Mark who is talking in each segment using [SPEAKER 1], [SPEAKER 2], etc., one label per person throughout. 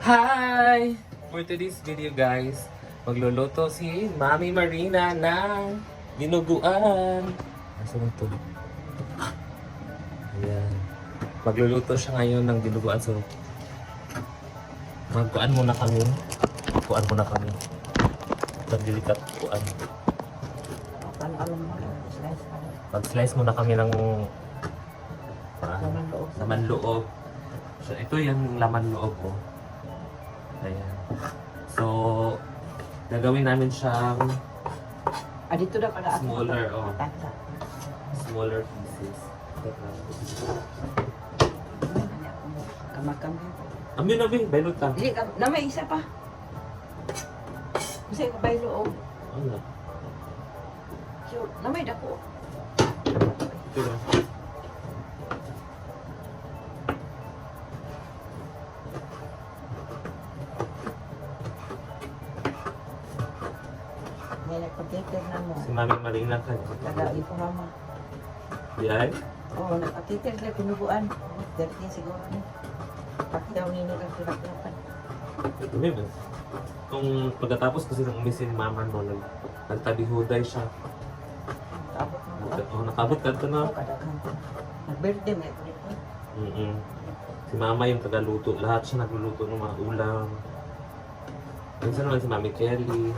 [SPEAKER 1] Hi! For today's video guys, magluluto si Mami Marina ng dinuguan. Nasaan ito? Ayan. Magluluto siya ngayon ng dinuguan. So, magkuan muna kami. Magdilikat kuan. Mag-slice muna kami ng laman loob. So, ito yung laman loob ko. Ayan. So, gagawin namin siyang
[SPEAKER 2] dito na pala
[SPEAKER 1] smaller, smaller pieces.
[SPEAKER 2] Kamakam.
[SPEAKER 1] Amin, bailot ka.
[SPEAKER 2] Dili ka, na may isa pa. Kasi ka baylo o.
[SPEAKER 1] Ano?
[SPEAKER 2] So, na may dako.
[SPEAKER 1] Ito na.
[SPEAKER 2] May nagpatiter na mo.
[SPEAKER 1] Si Mami Marina ka.
[SPEAKER 2] Tagali po mama.
[SPEAKER 1] Yan.
[SPEAKER 2] Oo, nagpatiter na pinubuan. Dirty siguro ni. Pakitaw nino lang pinaglapan.
[SPEAKER 1] Ito ba? Kung pagkatapos kasi nung umisin ni Mama no, nagtabihuday siya.
[SPEAKER 2] Abot mo ba?
[SPEAKER 1] Nakabot ka na.
[SPEAKER 2] Oo, kadaghan ko. Nag-birthday may ulit ko.
[SPEAKER 1] Si Mama yung tagaluto. Lahat siya nagluluto ng mga ulam. Minsan naman si Mami Kelly.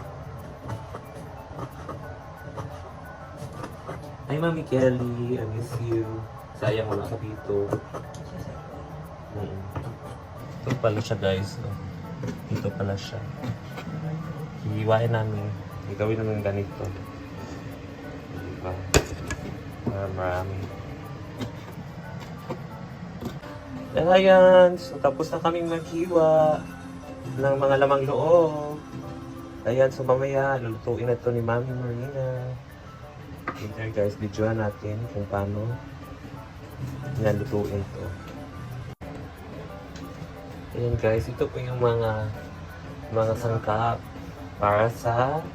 [SPEAKER 1] Hi Mami Kelly, I miss you. Sayang wala ka dito. Ito pala siya guys. Dito pala siya. Hihiwain namin. Gagawin namin ganito. Diba? Marami. Ayan, so tapos na kaming maghiwa ng mga lamang loob. Ayan, so mamaya lulutuin na ito ni Mami Marina. Here guys, videoan natin kung paano nalutuin to. Ayan guys, ito po yung mga sangkap para sa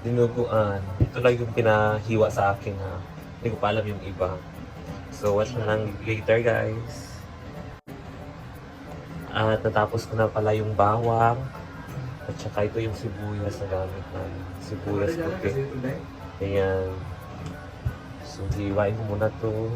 [SPEAKER 1] dinuguan. Ito lang yung pinahiwa sa akin ha. Hindi ko pa alam yung iba. So watch na lang later guys. At natapos ko na pala yung bawang. At saka ito yung sibuyas na gamit namin. Sibuyas puti. Ayan. So, hiwain mo muna to.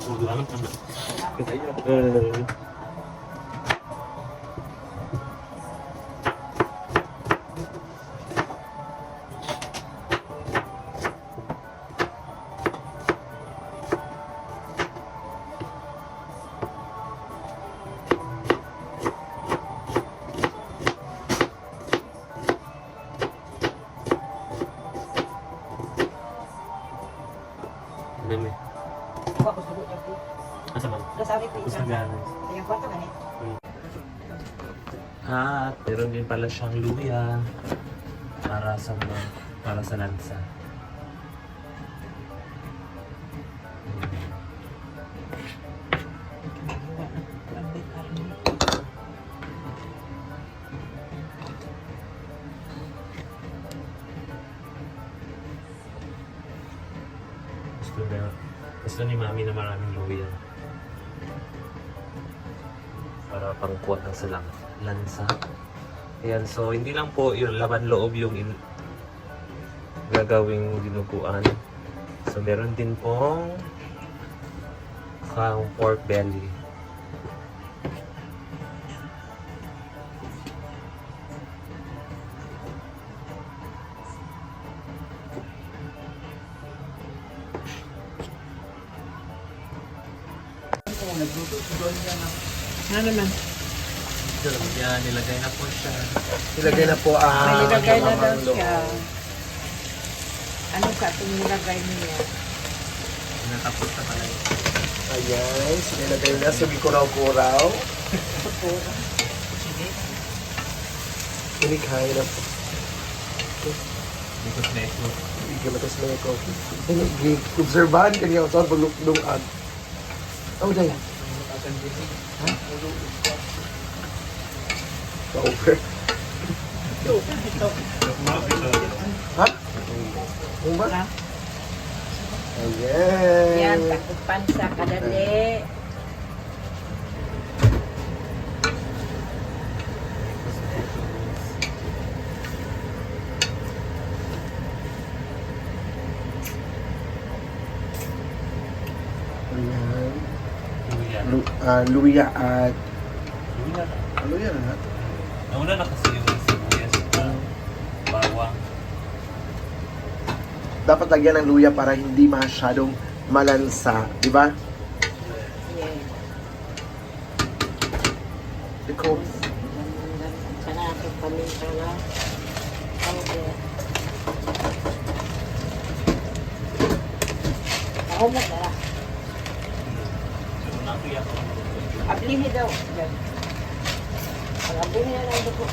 [SPEAKER 1] Ulang ka na. Dami.
[SPEAKER 2] Wa ko sugot ako.
[SPEAKER 1] Asa man?
[SPEAKER 2] Nasabi ko
[SPEAKER 1] Gusto
[SPEAKER 2] isa.
[SPEAKER 1] ganas.
[SPEAKER 2] Yung kwarto ganit.
[SPEAKER 1] At meron din pala siyang luya para sa lansa. Gusto ni Mami na maraming luya. Para pangkuha ng salang lansa. Ayan, so hindi lang po yung laman loob yung gagawing dinuguan. So meron din pong pork belly.
[SPEAKER 2] Ano naman?
[SPEAKER 1] Yan, nilagay na po siya.
[SPEAKER 3] Ilagay na po ang
[SPEAKER 2] May nilagay na daw
[SPEAKER 3] lamang loob.
[SPEAKER 2] siya. Ano ka itong nilagay niya?
[SPEAKER 1] Natapos na pala yun.
[SPEAKER 3] Ayan, so nilagay na sa bikuraw-kuraw.
[SPEAKER 2] Sige.
[SPEAKER 3] Kinikhay na po.
[SPEAKER 1] Because na ito.
[SPEAKER 3] Bigyan mo tas mga coffee. Obserbahan ka niya sa paglukdungan. Oh, day. Ha? Over. Ha? Ano ba?
[SPEAKER 2] Ha?
[SPEAKER 3] Ayan.
[SPEAKER 2] Yan, takupan sa kadali.
[SPEAKER 3] Ayan.
[SPEAKER 1] Luya.
[SPEAKER 3] Luya at...
[SPEAKER 1] Luya na.
[SPEAKER 3] Luya na nga.
[SPEAKER 1] Nauna na kasi yung sibuyas at bawang.
[SPEAKER 3] Dapat lagyan ng luya para hindi masyadong malansa. Di ba?
[SPEAKER 2] Yes.
[SPEAKER 3] Ikaw,
[SPEAKER 2] Sana ito paminta na. Okay. Ako mo tara.
[SPEAKER 1] So, nakuya ko.
[SPEAKER 2] Ablihi daw. Yan. Ang ablihi na lang dugo.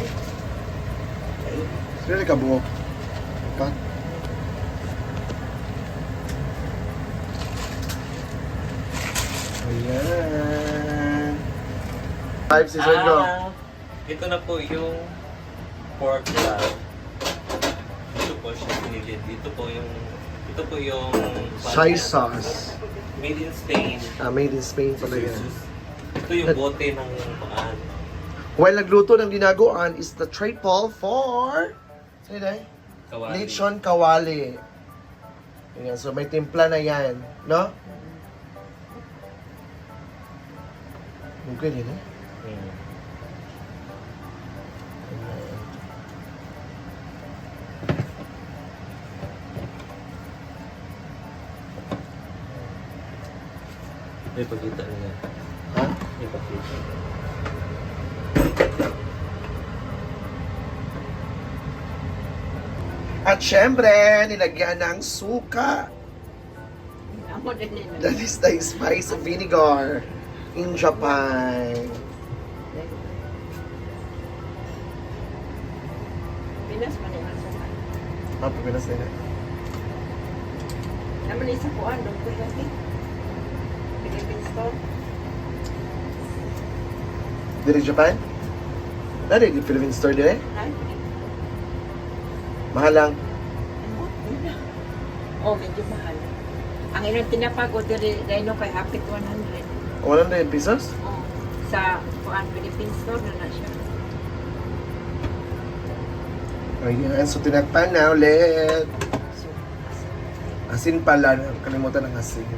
[SPEAKER 3] sila ka buhok. Pa? Ayan. 5 season ko.
[SPEAKER 1] Ito na po yung pork lard. Ito po siya pinili. Ito po yung
[SPEAKER 3] Soy sauce.
[SPEAKER 1] made in Spain.
[SPEAKER 3] Made in Spain pala yan.
[SPEAKER 1] Ito yung bote ng paan.
[SPEAKER 3] While nagluto ng dinaguan is the triple for... Sino day?
[SPEAKER 1] Kawali.
[SPEAKER 3] Lechon kawali. Ayan, so may timpla na yan. No? Okay din eh.
[SPEAKER 1] Hmm. May pagkita niya.
[SPEAKER 3] Ha?
[SPEAKER 1] May pagkita.
[SPEAKER 3] At syempre, nilagyan ng suka.
[SPEAKER 2] Amo din nila.
[SPEAKER 3] That is the spice vinegar in Japan.
[SPEAKER 2] Pinas man yung sa
[SPEAKER 3] Pinas nila.
[SPEAKER 2] naman isa po ano ko dati. Philippine store.
[SPEAKER 3] Dili Japan? Nari, di Philippine store din eh?
[SPEAKER 2] Ay,
[SPEAKER 3] Mahal lang.
[SPEAKER 2] oh, medyo mahal. Ang ilang tinapag o diri dahil kay hapit 100.
[SPEAKER 3] 100 pesos?
[SPEAKER 2] Oh, sa kuan Philippine store na siya.
[SPEAKER 3] Ayan, so tinakpan na ulit.
[SPEAKER 2] So,
[SPEAKER 3] Asin pala, kalimutan ng asin.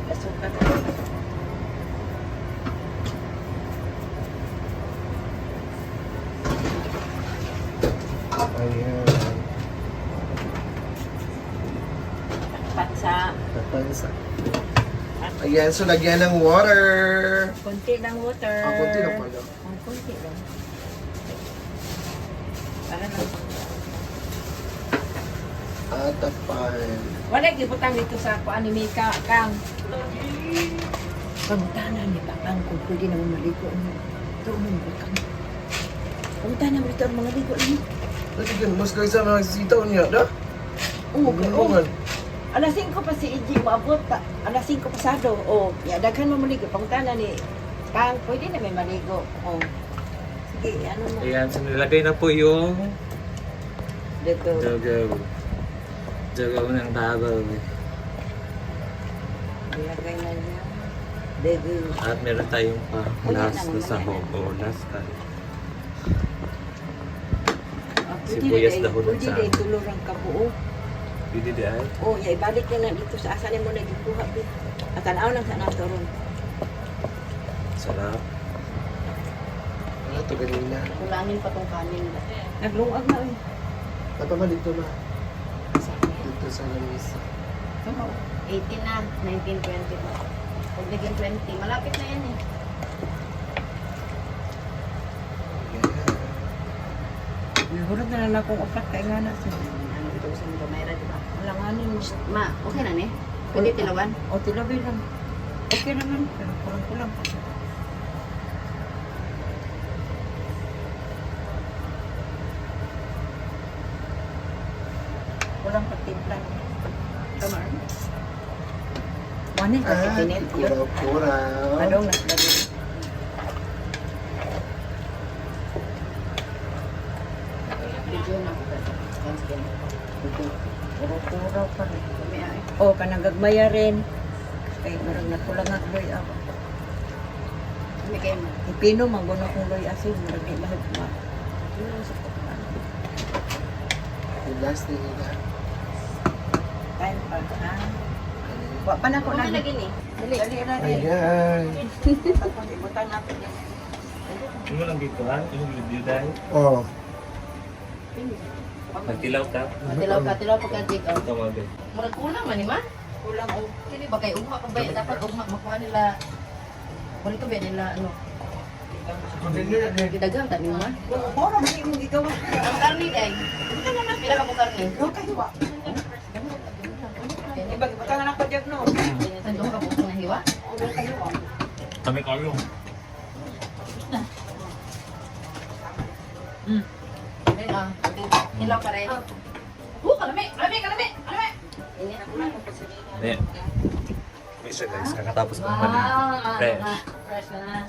[SPEAKER 2] asukan.
[SPEAKER 3] Ayan.
[SPEAKER 2] Pansa.
[SPEAKER 3] Tapansa. Ayan, so lagyan ng water.
[SPEAKER 2] Konti lang water.
[SPEAKER 3] Konti lang pala.
[SPEAKER 2] Konti lang. Para lang.
[SPEAKER 3] At tapan.
[SPEAKER 2] Wala gibutang dito sa kuan ni Mika kang. Pagtana ni Kakang kung pwede naman maligo niya. Ito mo butang. Pagtana mo ito ang mga ligo niya.
[SPEAKER 3] Lagyan, mas kayo sa mga sitaw niya, da?
[SPEAKER 2] Oo,
[SPEAKER 3] Bungan.
[SPEAKER 2] Alas 5 pa si Iji maabot ta. Alas 5 pasado. Oh, ya daghan mo maligo. Pagtana ni Kang pwede na may maligo. Oh. Sige, ano mo?
[SPEAKER 1] Ayan, so nilagay na po yung
[SPEAKER 2] Dito.
[SPEAKER 1] Jogaw. Jogaw ng tabaw.
[SPEAKER 2] Ilagay na niya. Dito.
[SPEAKER 1] At meron tayong pa last na sa hobo. Last ka. Sibuyas dahon ng
[SPEAKER 2] Pwede
[SPEAKER 1] sa-
[SPEAKER 2] din tulog ang kabuo.
[SPEAKER 1] Pwede di ay.
[SPEAKER 2] Oh, ya ibalik na dito sa asan mo na gikuha bi. At tanaw lang sa nato ron.
[SPEAKER 1] Sarap.
[SPEAKER 3] Ano ito ganina?
[SPEAKER 2] Kulangin pa tong kanin. Naglungag na eh.
[SPEAKER 3] Napama dito na. Dito sa lamisa.
[SPEAKER 4] 18 na, 19, 20 pa. Pag naging 20, malapit na yan eh.
[SPEAKER 2] Nahurot na lang akong upat kay nga na sa.
[SPEAKER 4] Ano ito sa mga mayra, di ba?
[SPEAKER 2] Wala nga nin.
[SPEAKER 4] Ma, okay na ni? Pwede tilawan?
[SPEAKER 2] O tilawin lang. Okay naman. Pero kulang-kulang pa. Kulang patimpla. Tama. Ano kasi pinit yun?
[SPEAKER 3] Pura.
[SPEAKER 2] Anong naslagay?
[SPEAKER 4] Video na ko.
[SPEAKER 2] Puro-puro pa rin.
[SPEAKER 4] Kami ay.
[SPEAKER 2] O, kanang gagmaya rin. Kay marang nakulang nga loy ako.
[SPEAKER 4] Kami kayo mo.
[SPEAKER 2] Ipino, mangguno kong loy asin. Marang di mahal ma. Yun ang sakot pa.
[SPEAKER 3] Yung last thing na.
[SPEAKER 2] Time pa, ha? Wa pa na ko
[SPEAKER 4] Kung
[SPEAKER 2] na.
[SPEAKER 4] lagi ni.
[SPEAKER 2] Dali, dali, dali.
[SPEAKER 3] Ayan.
[SPEAKER 2] Tapos, ibutan natin yan.
[SPEAKER 1] Yung mo lang dito ha? Yung review dahil.
[SPEAKER 3] Oh.
[SPEAKER 1] Nagtilaw ka?
[SPEAKER 4] Tilaw pa ka jig.
[SPEAKER 1] Tawagin.
[SPEAKER 4] Murag kulang man ni ma.
[SPEAKER 2] Kulang o.
[SPEAKER 4] Kini ba kay ugma ka ba? Dapat ugma makuha nila. Wala ka ba nila ano?
[SPEAKER 3] Continue na din.
[SPEAKER 4] Gidaghang ta ni ma.
[SPEAKER 2] Puro, hindi mo gigawa.
[SPEAKER 4] Ang karni day. Pila ka mo karni?
[SPEAKER 2] Okay, wa. Iba, ibutan na ako dyan, no?
[SPEAKER 4] Tandong ka mo na hiwa.
[SPEAKER 1] Kami kayo.
[SPEAKER 4] Then hilaw ka rin. Kalami.
[SPEAKER 1] Hindi. May siya guys, kakatapos kong mali. Fresh.
[SPEAKER 4] Fresh na.